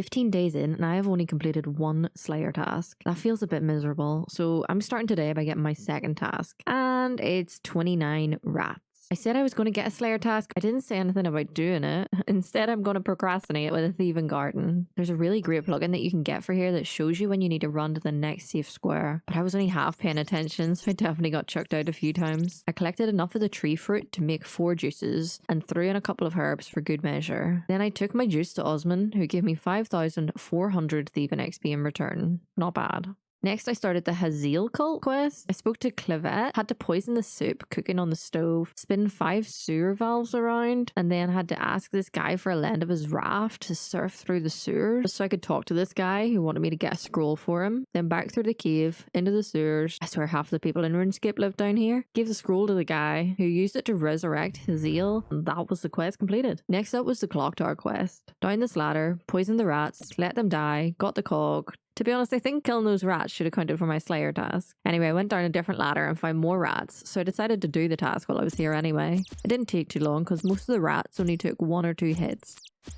15 days in and I have only completed one Slayer task. That feels a bit miserable, so I'm starting today by getting my second task, and it's 29 rats. I said I was going to get a Slayer task. I didn't say anything about doing it. Instead, I'm going to procrastinate with a thieving garden. There's a really great plugin that you can get for here that shows you when you need to run to the next safe square. But I was only half paying attention, so I definitely got chucked out a few times. I collected enough of the tree fruit to make 4 juices and threw in a couple of herbs for good measure. Then I took my juice to Osman, who gave me 5,400 thieving XP in return. Not bad. Next, I started the hciw cult quest. I spoke to Clavette, had to poison the soup cooking on the stove, spin 5 sewer valves around, and then had to ask this guy for a lend of his raft to surf through the sewers so I could talk to this guy who wanted me to get a scroll for him. Then back through the cave, into the sewers. I swear half the people in RuneScape live down here. Gave the scroll to the guy who used it to resurrect hciw, and that was the quest completed. Next up was the clock tower quest. Down this ladder, poisoned the rats, let them die, got the cog. To be honest, I think killing those rats should have counted for my Slayer task. Anyway, I went down a different ladder and found more rats, so I decided to do the task while I was here anyway. It didn't take too long because most of the rats only took 1 or 2 hits.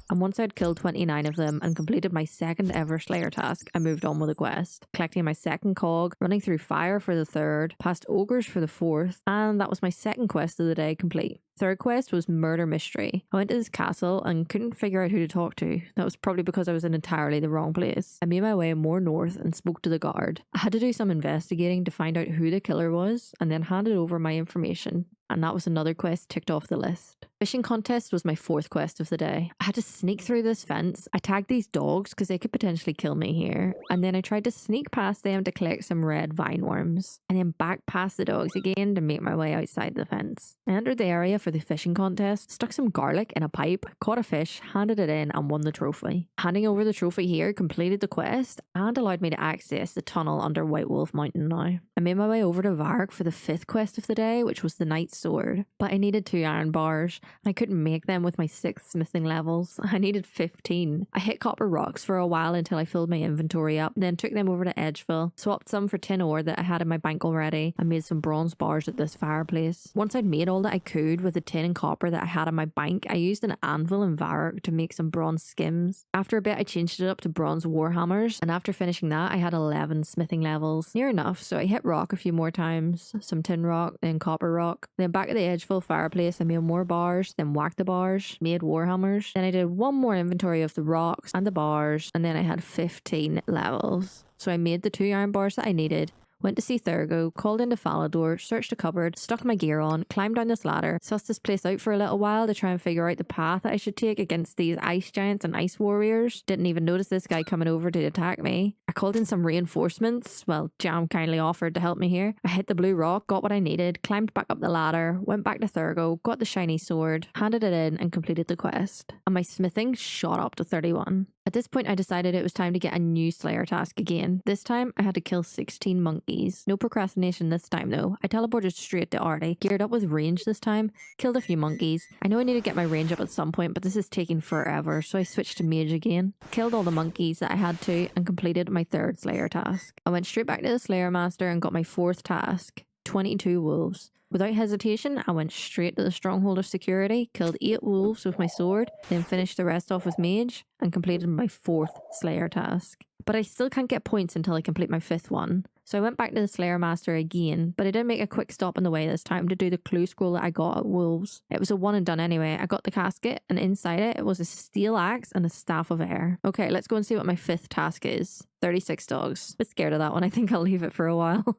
And once I'd killed 29 of them and completed my second ever Slayer task, I moved on with the quest, collecting my second cog, running through fire for the third, past ogres for the fourth, and that was my second quest of the day complete. Third quest was murder mystery. I went to this castle and couldn't figure out who to talk to. That was probably because I was in entirely the wrong place. I made my way more north and spoke to the guard. I had to do some investigating to find out who the killer was and then handed over my information. And that was another quest ticked off the list. Fishing contest was my 4th quest of the day. I had to sneak through this fence. I tagged these dogs because they could potentially kill me here. And then I tried to sneak past them to collect some red vine worms. And then back past the dogs again to make my way outside the fence. I entered the area for the fishing contest, stuck some garlic in a pipe, caught a fish, handed it in and won the trophy. Handing over the trophy here completed the quest and allowed me to access the tunnel under White Wolf Mountain now. I made my way over to Varric for the 5th quest of the day, which was the Knight's Sword. But I needed 2 iron bars. I couldn't make them with my 6 smithing levels. I needed 15. I hit copper rocks for a while until I filled my inventory up, then took them over to Edgeville, swapped some for tin ore that I had in my bank already, and made some bronze bars at this fireplace. Once I'd made all that I could with the tin and copper that I had in my bank, I used an anvil in Varric to make some bronze skims. After a bit, I changed it up to bronze warhammers, and after finishing that, I had 11 smithing levels. Near enough, so I hit rock a few more times, some tin rock, then copper rock. Then back at the Edgeville fireplace, I made more bars, then whacked the bars, made warhammers. Then I did one more inventory of the rocks and the bars, and then I had 15 levels. So I made the 2 iron bars that I needed, went to see Thurgo, called into Falador, searched a cupboard, stuck my gear on, climbed down this ladder, sussed this place out for a little while to try and figure out the path that I should take against these ice giants and ice warriors. Didn't even notice this guy coming over to attack me. I called in some reinforcements. Well, Jam kindly offered to help me here. I hit the blue rock, got what I needed, climbed back up the ladder, went back to Thurgo, got the shiny sword, handed it in and completed the quest. And my smithing shot up to 31. At this point, I decided it was time to get a new Slayer task again. This time, I had to kill 16 monkeys. No procrastination this time though. I teleported straight to Artie, geared up with range this time, killed a few monkeys. I know I need to get my range up at some point, but this is taking forever, so I switched to mage again. Killed all the monkeys that I had to and completed my 3rd Slayer task. I went straight back to the Slayer Master and got my 4th task, 22 wolves. Without hesitation, I went straight to the Stronghold of Security, killed 8 wolves with my sword, then finished the rest off with mage, and completed my 4th Slayer task. But I still can't get points until I complete my 5th one. So I went back to the Slayer Master again, but I did make a quick stop on the way this time to do the clue scroll that I got at Wolves. It was a one and done anyway. I got the casket, and inside it was a steel axe and a staff of air. Okay, let's go and see what my 5th task is. 36 dogs. A bit scared of that one. I think I'll leave it for a while.